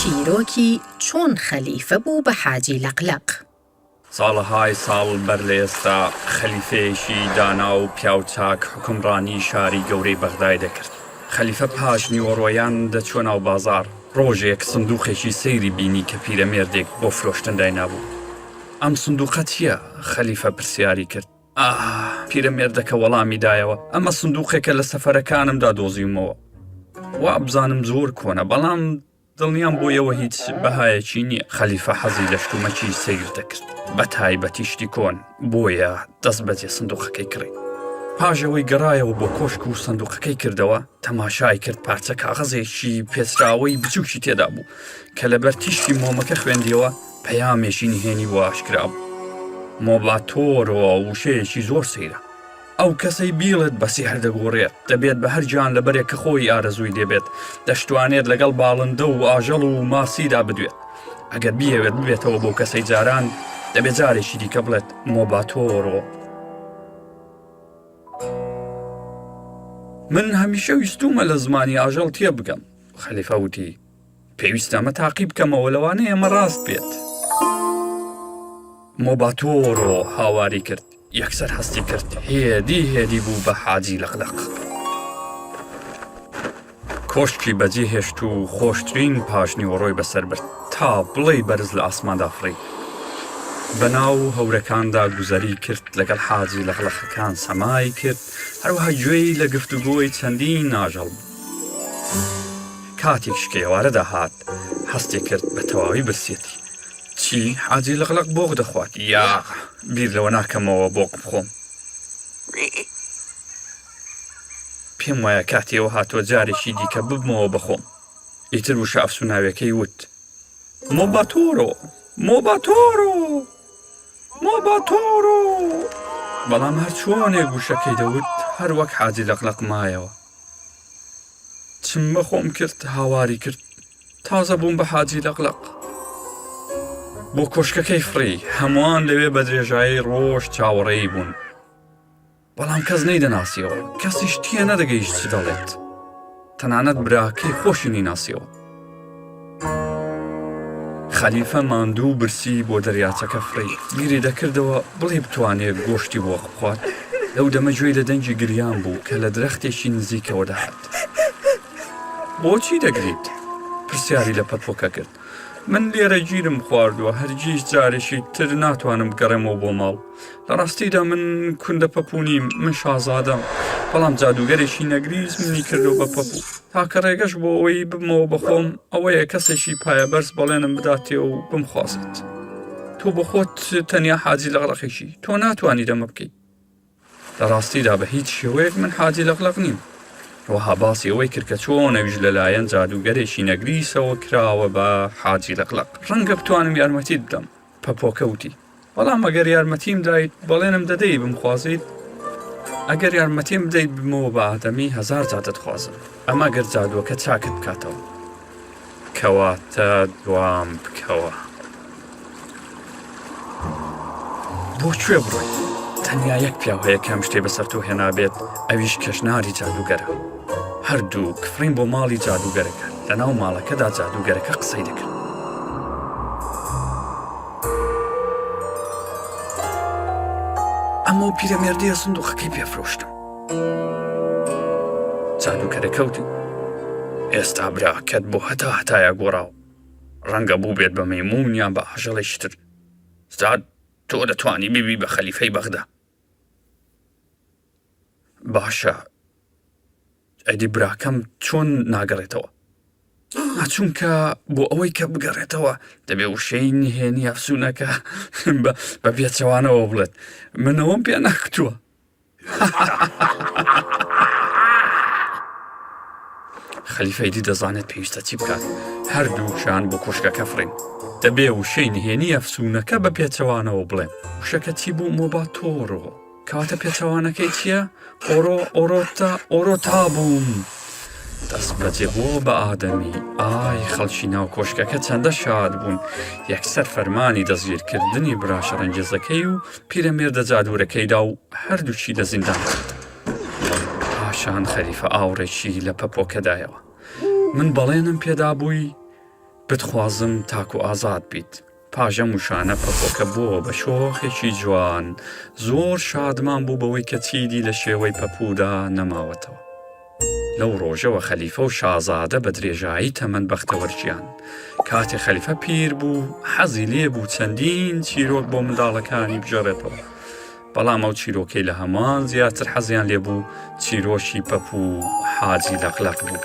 چیرۆکی چۆن خەلیفە بوو بە حاجی لەقلەق. ساڵەهای ساڵ بەر لە ئێستا خەلیفەیەکی دانا و پیاوچاک حکمڕانی شاری گەورەی بەغدای دەکرد. خەلیفە پاش نیوەڕۆیان دەچوە ناو بازار. ڕۆژێک سندووقێکی سەیری بینی کە پیرەمێردێک بۆ فرۆشتن داینابوو. ئەم سندووقە چییە؟ خەلیفە پرسیاری کرد. پیرەمێردەکە وەڵامی دایەوە، ئەمە سندووقێکە لە سەفەرەکانمدا دۆزیمەوە. وا بزانم زۆر کۆنە، بەڵام دڵنیام بۆیەوە هیچ بەهایەکی نییە. خەلیفە حەزی لە شتومەکی سیر دەکرد، بە تایبەتی شتی کۆن، بۆیە دەست بەجێ سندووقەکەی کڕی. پاژەوەی گەڕایەوە بۆ کۆشک و سندووقەکەی کردەوە، تەماشای کرد پارچە کاغەزێکی پێچراوەی بچووکی تێدا بوو کە لەبەر تیشتی مۆمەکە خوێندیەوە پەیامێکی نهێنی بۆ ئاشکرا بوو. مۆباتۆرەوە وشەیەکی زۆر سەیرە. ئەو کەسەی بیڵت بەسی هەردەگۆڕێت، دەبێت بە هەر گیان لەبەرێک کە خۆی ئارەزووی دەبێت، دەشتوانێت لەگەڵ باڵندە و ئاژەڵ و ماسیدا بدوێت. ئەگەر بیەوێت ببێتەوە بۆ کەسەی جاران، دەبێت جارێکی دیکە بڵێت مۆباتۆرەوە. من هەمیشە ویستومە لە زمانی ئاژەڵ تێ بگەم. خەلیفە وتی پێویستە ئەمە تاقیب بکەمەوە لەوانەیە ئەمە ڕاست بێت. مۆباتۆرۆ هاواری کرد، یەکسەر هەستی کرد، هێدی بوو بە حاجی لەقلەق. کۆشکی بەجێ هێشت و خۆشترین پاشنیوەڕۆی بەسەر برد تا بڵێی بەرز لە ئاسماندا فڕی. بەناو هەورەکاندا گوزەری کرد، لەگەڵ حاجی لەقلەقەکان سەمای کرد، هەروەها گوێی لە گفتوگۆی چەندین ئاژەڵ بوو. کاتێک شکێوارە داهات، هەستی کرد بە تەواوی برسێتی. چی؟ حاجی لەقلەق بۆق دەخوات؟ یا بیر لەوە ناکەمەوە بۆق بخۆم. پێم وایە کاتێەوە هاتووە جارێکی دیکە ببمەوە بخۆم. ئیتر وشە ئەفسوناویەکەی وت مۆباتۆرۆ مۆباتۆرۆ مۆباتۆرۆ. بەڵام هەر چۆنێک وشەکەی دەوت هەر وەک حاجی لەقلەق مایەوە. چم بەخۆم کرد، هاواری کرد، تازە بووم بە حاجی لەقلەق. بۆ کۆشکەکەی فڕی، هەمووان لەوێ بە درێژایی ڕۆژ چاوەڕێی بوون. بەڵام کەس نەیدەناسیەوە، کەسیش تێ نەدەگەیشت چ دەڵێت. تەنانەت براکەی خۆشی نەیناسیەوە. خەلیفە ماندوو برسی بۆ دەریاچەکە فڕی، بیری دەکردەوە بڵێ بتوانێت گۆشتی بۆ بخوات. لەو دەمە گوێی لە دەنگی گریان بوو کە لە درەختێکی نزیکەوە دەهات. بۆچی دەگریت؟ پرسیاری لە پەتپۆکە کرد. من لێرە گیرم خواردووە، هەرگیز جارێکی تر ناتوانم بگەڕێمەوە بۆ ماڵ. لە ڕاستیدا من کوندە پەپوونیم، من شازادەم، بەڵام جادوگەرێکی نەگریز منی کردو بە پەپوو. تاکە ڕێگەش بۆ ئەوەی ببمەوە بەخۆم ئەوەیە کەسێکی پایەبەرز بەڵێنم بداتێ و بمخوازێت. تۆ بە خۆت تەنیا حاجی لەقلەقێکی، تۆ ناتوانی دەمە بکەیت. لە ڕاستیدا بە هیچ شێوەیەک من حاجی لەقلەق نیم. وەها باسی ئەوەی کرد کە چۆنەویش لەلایەن جادوگەرێکی نەگریسەوە کراوە بە حاجی لەقلەق. ڕەنگە بتوانم یارمەتیت بدەم. پەپۆکەوتی بەڵام ئەگەر یارمەتیم دایت بەڵێنم دەدەی بمخوازیت. ئەگەر یارمەتیم بدەیت بمەوە بە ئادەمی هەزار جا دەتخوازم، ئەمە گەر جادووەکە چاکت بکاتەوە. کەواتە دوام بکەوە. بۆ کوێ بڕۆیت؟ تەنیا یەک پیاو هەیە کەم شتێ بەسەر تۆ هێنابێت، ئەویش کەژناری جادوگەرە. هەردوو کفرین بۆ ماڵی جادوگەرەکە، لەناو ماڵەکەدا جادوگەرەکە قسەی دەکرد. ئەمە پیرەمێردەیە سندووقەکەی پێفرۆشتم. جادوگەرەکە وتی ئێستا براکەت بۆ هەتایە گۆڕاوە، ڕەنگە بوو بێت بە مەیموون یان بە ئاژەڵێکی تر. زاد تۆ دەتوانی بیبی بە خەلیفەی بەغدا. باشە، ئەدی براکەم چۆن ناگەڕێتەوە؟ چونکە بۆ ئەوەی کە بگەڕێتەوە دەبێ وشەی نهێنی ئەفسوونەکە بە پێچەوانەوە بڵێت منەوەم پێ ناکتووە. خەلیفەی دی دەزانێت پێویستە چی بکات. هەردووشان بۆ کۆشکەکە فڕین. دەبێ وشەی نهێنی ئەفسوونەکە بە پێچەوانەوە بڵێن. وشەکە چی بوو؟ مۆباتۆرۆ. کەواتە پێچەوانەکەی چییە؟ ئۆرۆتا بووم. دەست بەجێ بۆ بە ئادەمی. ئای خەڵکی ناو کۆشکەکە چەندە شاد بوون. یەکسەر فەرمانی دەستگیرکردنی براشە ڕەنگێزەکەی و پیرەمێردە جادوورەکەیدا و هەردووچی لە زیندان کرد. پاشان خەلیفە ئاوڕێکی لە پەپۆکەدایەوە. من بەڵێنم پێدا بووی بتخوازم تاکو ئازاد بیت. پاژەم وشانە پەپۆکە بووە بە شۆخێکی جوان، زۆر شادمان بوو بەوەی کە چیدی لە شێوەی پەپوودا نەماوەتەوە. لەو ڕۆژەوە خەلیفە و شازادە بە درێژایی تەمەند بەختەوەرجیان. کاتێ خەلیفە پیر بوو، حەزی لێ بوو چەندین چیرۆک بۆ منداڵەکانی بژەڕێتەوە. بەڵام ئەو چیرۆکەی لە هەمان زیاتر حەزیان لێ بوو چیرۆشی پەپوو حاجی لەقلەق بوو.